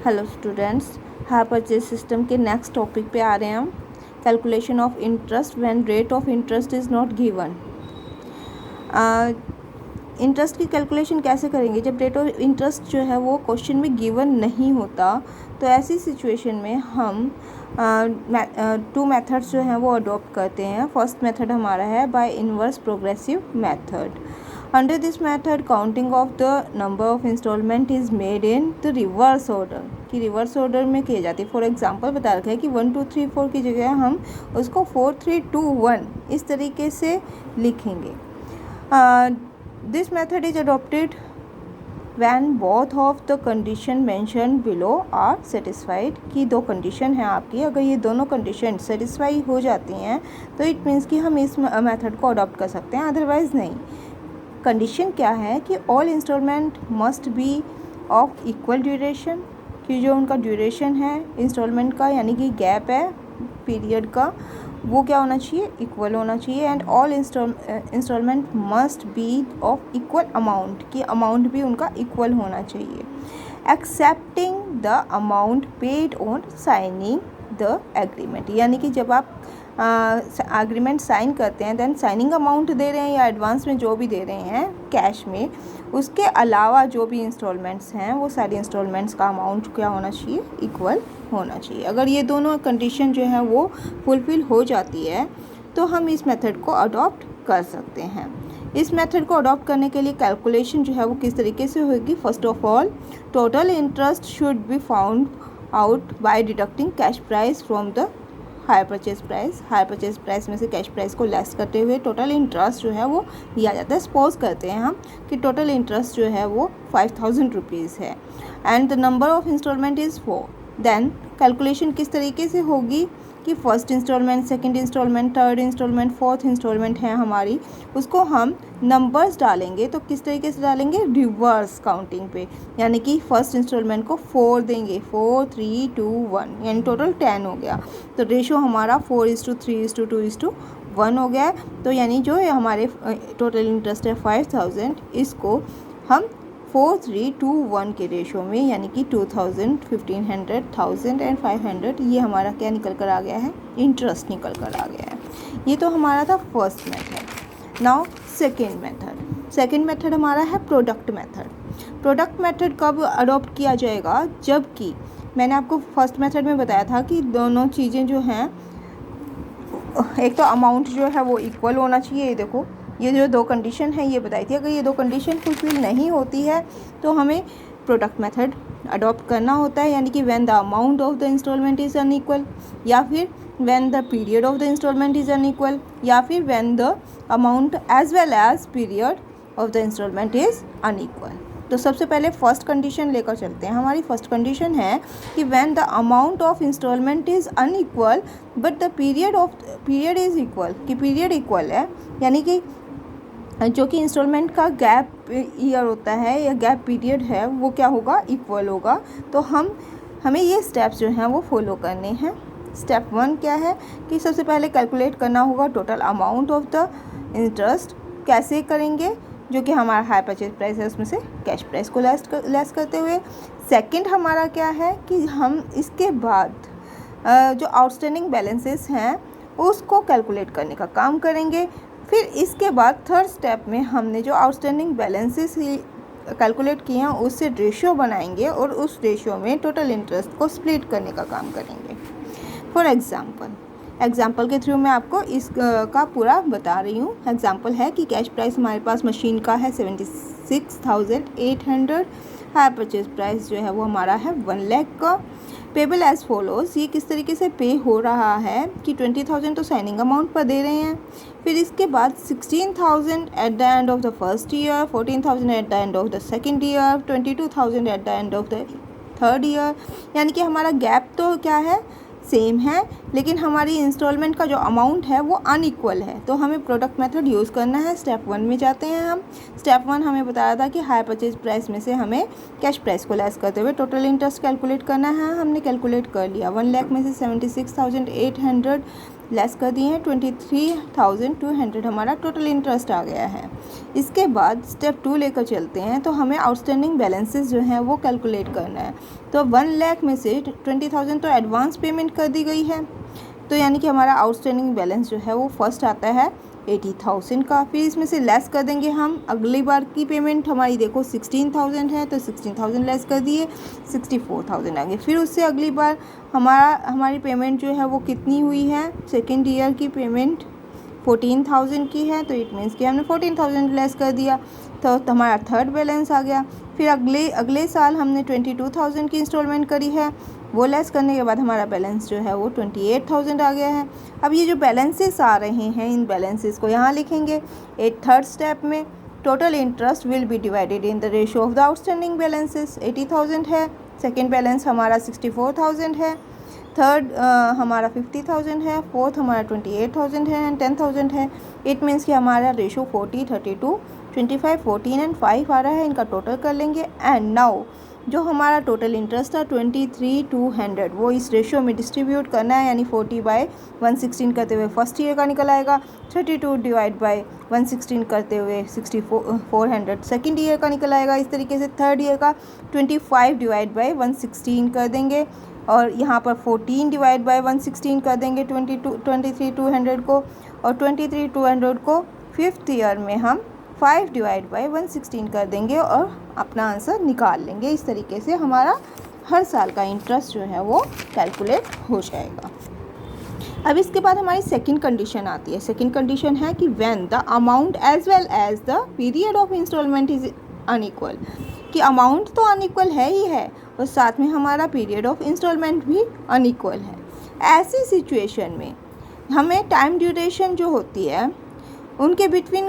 Hello students, hire purchase system के next topic पे आ रहे हैं हम। Calculation of interest when rate of interest is not given. Interest की कैलकुलेशन कैसे करेंगे जब रेट ऑफ इंटरेस्ट जो है वो क्वेश्चन में गिवन नहीं होता। तो ऐसी सिचुएशन में हम टू मेथड्स जो हैं वो अडॉप्ट करते हैं। फर्स्ट मेथड हमारा है by inverse progressive method. Under this method counting of the number of instalment is made in the reverse order, कि रिवर्स ऑर्डर में किए जाती है। फॉर एग्जांपल बता रखा है कि 1 2 3 4 की जगह हम उसको 4 3 2 1 इस तरीके से लिखेंगे। This method is adopted when both of the condition mentioned below are satisfied, कि दो कंडीशन हैं आपकी, अगर ये दोनों कंडीशन सेटिस्फाई हो जाती हैं तो इट मीन्स कि हम इस मेथड को अडॉप्ट कर सकते हैं, अदरवाइज़ नहीं। कंडीशन क्या है कि all instalment must be of equal duration, कि जो उनका ड्यूरेशन है इंस्टॉलमेंट का यानी कि गैप है पीरियड का वो क्या होना चाहिए, इक्वल होना चाहिए। And all instalment must be of equal amount, कि अमाउंट भी उनका इक्वल होना चाहिए। Excepting the amount paid on signing the agreement, यानी कि जब आप एग्रीमेंट साइन करते हैं देन साइनिंग अमाउंट दे रहे हैं या एडवांस में जो भी दे रहे हैं कैश में, उसके अलावा जो भी इंस्टॉलमेंट्स हैं वो सारी इंस्टॉलमेंट्स का अमाउंट क्या होना चाहिए, इक्वल होना चाहिए। अगर ये दोनों कंडीशन जो है वो फुलफ़िल हो जाती है तो हम इस मेथड को अडॉप्ट कर सकते हैं। इस मेथड को अडॉप्ट करने के लिए कैलकुलेशन जो है वो किस तरीके से होगी। First of all total interest should be found out by deducting cash price from the hire purchase price. Hire purchase price में से कैश प्राइस को लेस करते हुए टोटल इंटरेस्ट जो है वो दिया जाता है। सपोज करते हैं हम कि टोटल इंटरेस्ट जो है वो 5000 रुपीज़ है and the number of instalment is 4। Then calculation किस तरीके से होगी कि first instalment, second instalment, third instalment, fourth instalment है हमारी, उसको हम नंबर्स डालेंगे। तो किस तरीके से डालेंगे, रिवर्स काउंटिंग पे, यानी कि फर्स्ट इंस्टॉलमेंट को 4 देंगे, 4 3 2 1 यानी टोटल 10 हो गया। तो रेशो हमारा 4:3:2:1 हो गया। तो यानी जो हमारे टोटल इंटरेस्ट है 5000, इसको हम 4 3 2 1 के रेशो में यानी कि 2000, 1500, 1000 एंड 500 ये हमारा क्या निकल कर आ गया है, इंटरेस्ट निकल कर आ गया है। ये तो हमारा था first method. Now second method हमारा है प्रोडक्ट मेथड। प्रोडक्ट मेथड कब अडॉप्ट किया जाएगा, जबकि मैंने आपको फर्स्ट मेथड में बताया था कि दोनों चीज़ें जो हैं, एक तो अमाउंट जो है वो इक्वल होना चाहिए। ये देखो ये जो दो कंडीशन है ये बताई थी, अगर ये दो कंडीशन फुलफिल नहीं होती है तो हमें प्रोडक्ट मेथड अडॉप्ट करना होता है, यानी कि when the amount of the instalment is unequal, या फिर when the period of the instalment is unequal, या फिर when the amount as well as period of the instalment is unequal. तो सबसे पहले फर्स्ट कंडीशन लेकर चलते हैं। हमारी फर्स्ट कंडीशन है कि when the amount of instalment is unequal but the period is equal, कि पीरियड इक्वल है, यानी कि जो कि इंस्टॉलमेंट का गैप ईयर होता है या गैप पीरियड है वो क्या होगा, इक्वल होगा। तो हमें ये स्टेप्स जो हैं वो फॉलो करने हैं। स्टेप 1 क्या है कि सबसे पहले कैलकुलेट करना होगा total amount of the interest. कैसे करेंगे, जो कि हमारा हायर परचेज प्राइस है उसमें से कैश प्राइस को लेस करते हुए। सेकंड हमारा क्या है कि हम इसके बाद जो आउटस्टैंडिंग बैलेंसेस हैं उसको कैलकुलेट करने का काम करेंगे। फिर इसके बाद थर्ड स्टेप में हमने जो आउटस्टैंडिंग बैलेंसेस कैलकुलेट किए हैं उससे रेशियो बनाएंगे और उस रेशियो में टोटल इंटरेस्ट को स्प्लिट करने का काम करेंगे। फॉर एग्जाम्पल के थ्रू मैं आपको का पूरा बता रही हूँ। एग्जाम्पल है कि कैश प्राइस हमारे पास मशीन का है 76,800, हायर परचेज प्राइस जो है वो हमारा है 1 लाख का। पेबल एज फॉलोज, ये किस तरीके से पे हो रहा है कि 20,000 तो साइनिंग अमाउंट पर दे रहे हैं, फिर इसके बाद 16,000 at the end of the first year, 14,000 at the end of the second year, 22,000 at the end of the third year. यानी कि हमारा गैप तो क्या है, सेम है, लेकिन हमारी इंस्टॉलमेंट का जो अमाउंट है वो अनइक्वल है। तो हमें प्रोडक्ट मेथड यूज़ करना है। स्टेप 1 में जाते हैं हम। स्टेप 1 हमें बताया था कि हायर परचेज प्राइस में से हमें कैश प्राइस को लेस करते हुए टोटल इंटरेस्ट कैलकुलेट करना है। हमने कैलकुलेट कर लिया। 1 लाख में से 76,800 लेस कर दिए हैं 23,200 हमारा टोटल इंटरेस्ट आ गया है। इसके बाद स्टेप 2 लेकर चलते हैं, तो हमें आउटस्टैंडिंग बैलेंसेस जो हैं वो कैलकुलेट करना है। तो 1 लाख में से 20,000 तो एडवांस पेमेंट कर दी गई है, तो यानी कि हमारा आउटस्टैंडिंग बैलेंस जो है वो फर्स्ट आता है 80,000 का। फिर इसमें से लेस कर देंगे हम अगली बार की पेमेंट, हमारी देखो 16,000 है, तो 16,000 लेस कर दिए 64,000 आ गए। फिर उससे अगली बार हमारी पेमेंट जो है वो कितनी हुई है, सेकेंड ईयर की पेमेंट 14,000 की है, तो इट मीन्स कि हमने 14,000 लेस कर दिया, तो हमारा थर्ड बैलेंस आ गया। फिर अगले साल हमने 22,000 की इंस्टॉलमेंट करी है, वो लेस करने के बाद हमारा बैलेंस जो है वो 28,000 आ गया है। अब ये जो बैलेंसेस आ रहे हैं, इन बैलेंसेस को यहाँ लिखेंगे। थर्ड स्टेप में total interest will be divided in the ratio of the outstanding balances. 80,000 है, सेकेंड बैलेंस हमारा 64,000 है, थर्ड हमारा 50,000 है, फोर्थ हमारा 28,000 है एंड 10,000 है। इट मीन्स कि हमारा रेशो 40, 32, 25, 14 एंड 5 आ रहा है। इनका टोटल कर लेंगे एंड नाउ जो हमारा टोटल इंटरेस्ट था 23,200 वो इस रेशियो में डिस्ट्रीब्यूट करना है, यानी 40/116 करते हुए फर्स्ट ईयर का निकल आएगा, 32 डिवाइड बाय 116 करते हुए 6400 सेकेंड ईयर का निकल आएगा। इस तरीके से थर्ड ईयर का 25 डिवाइड बाय 116 कर देंगे और यहाँ पर 14 डिवाइड बाय 116 कर देंगे 23,200 को, और 23,200 को फिफ्थ ईयर में हम 5 डिवाइड बाय 116 कर देंगे और अपना आंसर निकाल लेंगे। इस तरीके से हमारा हर साल का इंटरेस्ट जो है वो कैलकुलेट हो जाएगा। अब इसके बाद हमारी सेकंड कंडीशन आती है। सेकंड कंडीशन है कि when the amount as well as the period of instalment is unequal, कि अमाउंट तो अनइक्वल है ही है और साथ में हमारा पीरियड ऑफ इंस्टॉलमेंट भी अनइक्वल है। ऐसी सिचुएशन में हमें टाइम ड्यूरेशन जो होती है उनके between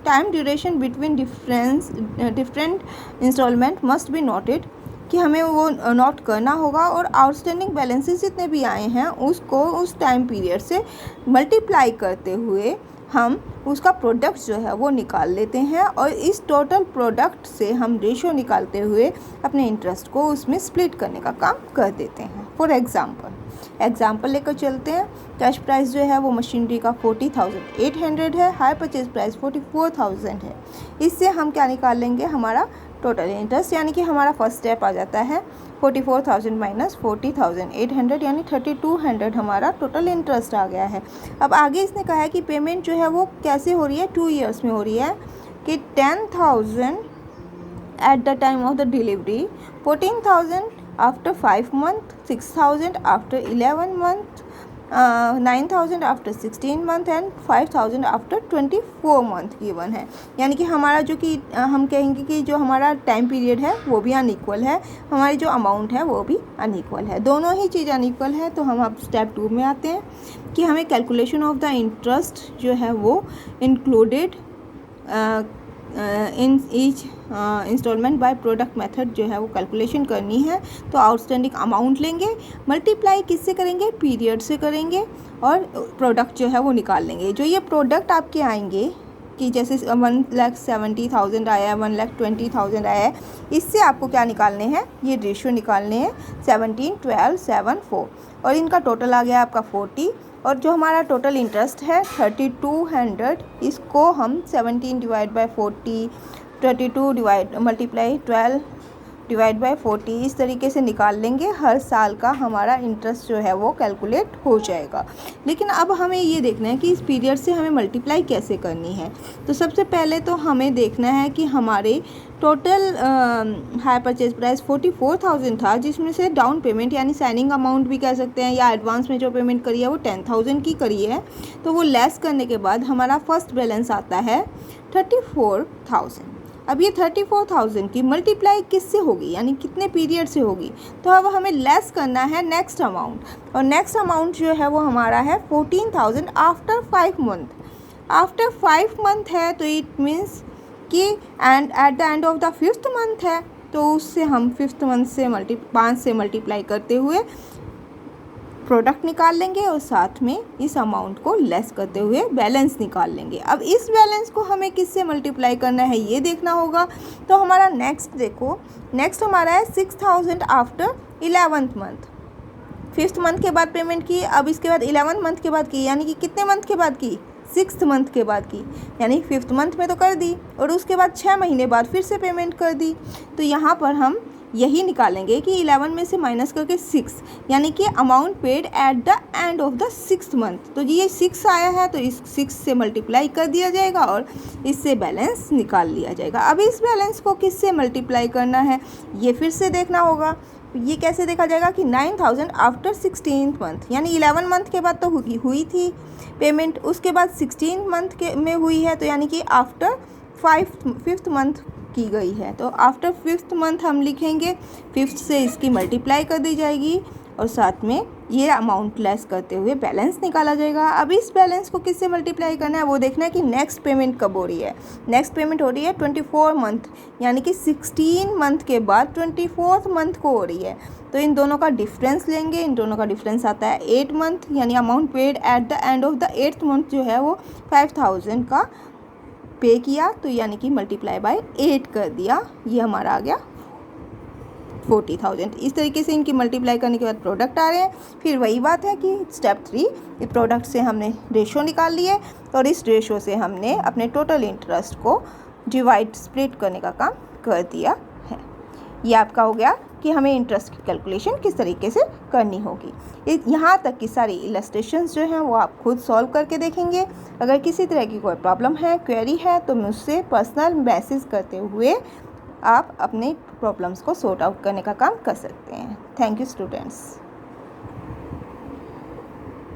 time duration between different instalment must be noted, कि हमें वो नोट करना होगा और आउटस्टैंडिंग बैलेंसेस जितने भी आए हैं उसको उस टाइम पीरियड से मल्टीप्लाई करते हुए हम उसका प्रोडक्ट जो है वो निकाल लेते हैं और इस टोटल प्रोडक्ट से हम रेशो निकालते हुए अपने इंटरेस्ट को उसमें स्प्लिट करने का काम कर देते हैं। फॉर एग्जाम्पल लेकर चलते हैं। कैश प्राइस जो है वो मशीनरी का 40,800 है, हाई परचेज प्राइस 44,000 है। इससे हम क्या निकाल लेंगे, हमारा टोटल इंटरेस्ट, यानी कि हमारा फर्स्ट स्टेप आ जाता है 44,000 माइनस 40,800 यानी 3,200 हमारा टोटल इंटरेस्ट आ गया है। अब आगे इसने कहा है कि पेमेंट जो है वो कैसे हो रही है, 2 ईयर्स में हो रही है, कि 10,000 at the time of the delivery, 14,000 after 5 month, 6,000 after 11 month, 9,000 after 16 month and 5,000 after 24 month given है। यानी कि हमारा जो कि हम कहेंगे कि जो हमारा टाइम पीरियड है वो भी अनइक्वल है, हमारी जो अमाउंट है वो भी अनइक्वल है, दोनों ही चीज़ अनइक्वल है। तो हम अब स्टेप 2 में आते हैं कि हमें कैलकुलेशन ऑफ द इंटरेस्ट जो है वो included in each instalment by product method जो है वो कैलकुलेशन करनी है। तो आउटस्टैंडिंग अमाउंट लेंगे, मल्टीप्लाई किससे करेंगे, पीरियड से करेंगे और प्रोडक्ट जो है वो निकाल लेंगे। जो ये प्रोडक्ट आपके आएंगे कि जैसे 1,70,000 आया है, 1,20,000 आया है, इससे आपको क्या निकालने हैं, ये रेशियो निकालने हैं 17, 12, 7, 4 और इनका टोटल आ गया आपका 40। और जो हमारा टोटल इंटरेस्ट है 3,200, इसको हम 17 divide by 40, 32 divide multiply 12 divide by 40 इस तरीके से निकाल लेंगे। हर साल का हमारा इंटरेस्ट जो है वो कैलकुलेट हो जाएगा। लेकिन अब हमें ये देखना है कि इस पीरियड से हमें मल्टीप्लाई कैसे करनी है। तो सबसे पहले तो हमें देखना है कि हमारे टोटल हाई परचेज प्राइस 44,000 था, जिसमें से डाउन पेमेंट यानी साइनिंग अमाउंट भी कह सकते हैं या एडवांस में जो पेमेंट करी है वो 10,000 की करी है। तो वो लेस करने के बाद हमारा फर्स्ट बैलेंस आता है 34,000। अब ये 34,000 की मल्टीप्लाई किससे होगी, यानी कितने पीरियड से होगी। तो अब हमें लेस करना है नेक्स्ट अमाउंट, और नेक्स्ट अमाउंट जो है वो हमारा है 14,000 आफ्टर 5 मंथ। आफ्टर 5 मंथ है तो इट मीन्स कि and at the end of the 5th month है, तो उससे हम 5th मंथ से 5 से मल्टीप्लाई करते हुए प्रोडक्ट निकाल लेंगे और साथ में इस अमाउंट को लेस करते हुए बैलेंस निकाल लेंगे। अब इस बैलेंस को हमें किससे मल्टीप्लाई करना है ये देखना होगा। तो हमारा नेक्स्ट देखो, नेक्स्ट हमारा है 6,000 after 11th month. 5th month के बाद पेमेंट की, अब इसके बाद 11th मंथ के बाद की, यानी कि कितने मंथ के बाद की, 6th मंथ के बाद की, यानी 5th मंथ में तो कर दी और उसके बाद 6 महीने बाद फिर से पेमेंट कर दी। तो यहाँ पर हम यही निकालेंगे कि 11 में से माइनस करके 6, यानी कि amount paid at the end of the 6th month. तो ये 6 आया है तो इस 6 से मल्टीप्लाई कर दिया जाएगा और इससे बैलेंस निकाल लिया जाएगा। अब इस बैलेंस को किससे मल्टीप्लाई करना है ये फिर से देखना होगा। ये कैसे देखा जाएगा कि 9000 आफ्टर 16th मंथ, यानी 11 मंथ के बाद तो हुई थी पेमेंट, उसके बाद 16 मंथ के में हुई है, तो यानी कि आफ्टर 5th मंथ की गई है। तो आफ्टर 5th मंथ हम लिखेंगे, 5th से इसकी मल्टीप्लाई कर दी जाएगी और साथ में ये अमाउंट लेस करते हुए बैलेंस निकाला जाएगा। अब इस बैलेंस को किससे मल्टीप्लाई करना है वो देखना है कि नेक्स्ट पेमेंट कब हो रही है। नेक्स्ट पेमेंट हो रही है 24 मंथ, यानी कि 16 मंथ के बाद 24th मंथ को हो रही है। तो इन दोनों का डिफरेंस लेंगे, इन दोनों का डिफरेंस आता है 8 मंथ, यानी amount paid at the end of the 8th month जो है वो 5000 का पे किया, तो यानी कि मल्टीप्लाई बाय 8 कर दिया, ये हमारा आ गया 40,000। इस तरीके से इनकी मल्टीप्लाई करने के बाद प्रोडक्ट आ रहे हैं। फिर वही बात है कि स्टेप 3 प्रोडक्ट से हमने रेशो निकाल लिए और इस रेशो से हमने अपने टोटल इंटरेस्ट को डिवाइड स्प्लिट करने का काम कर दिया है। ये आपका हो गया कि हमें इंटरेस्ट की कैलकुलेशन किस तरीके से करनी होगी। यहाँ तक की सारी इलस्ट्रेशंस जो हैं वो आप खुद सॉल्व करके देखेंगे। अगर किसी तरह की कोई प्रॉब्लम है, क्वेरी है, तो मुझसे पर्सनल मैसेज करते हुए आप अपने प्रॉब्लम्स को सॉर्ट आउट करने का काम कर सकते हैं। Thank you students.